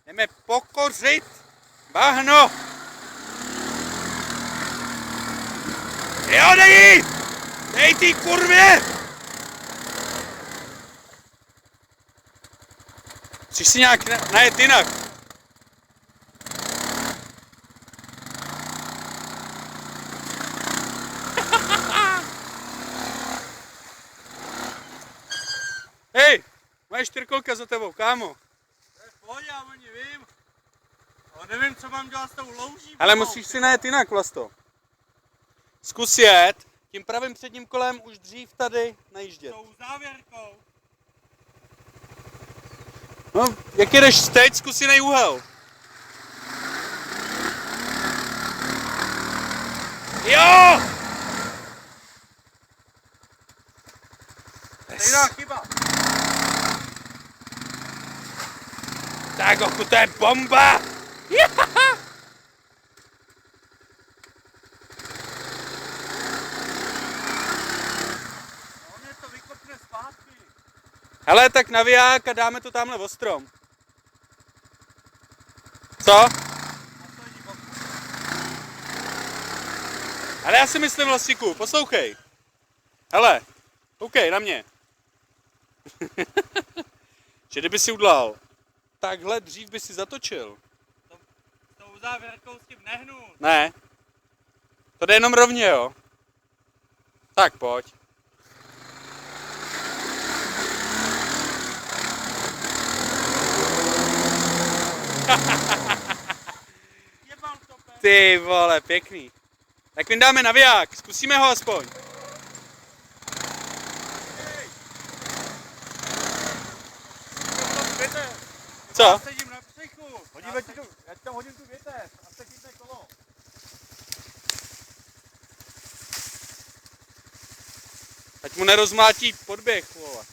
Jdeme pokořit bahno. Jo, dej! Dej ty kurvě! Chceš si nějak najet jinak? Hej, moje čtyřkolka za tebou, kámo. To je v pohodě, já o ní vím. Ale nevím, co mám dělat s tou louží. Ale musíš si najet jinak, Vlasto. Zkus jet, tím pravým předním kolem už dřív tady najíždět. Tou závěrkou. No, jak jedeš teď, zkus jiný úhel. Jo! Stejná chyba. Tak, oku, to je bomba! On je to vykopne zpátky. Hele, tak naviják a dáme to tamhle o strom. Co? Ale já si myslím, Vlastíku, poslouchej. Hele, koukej na mě. Že kdyby si udělal takhle, dřív by si zatočil. S tou závěrkou s tím nehnu. Ne. To jde jenom rovně, jo. Tak pojď. Jebal to, pe. Ty vole, pěkný. Tak vyndáme naviják, zkusíme ho aspoň. Co? Já sedím na psychu. Hodíme ti to, já ti tam hodím tu větev a se chytne kolo. Ať mu nerozmátí podběh, vole.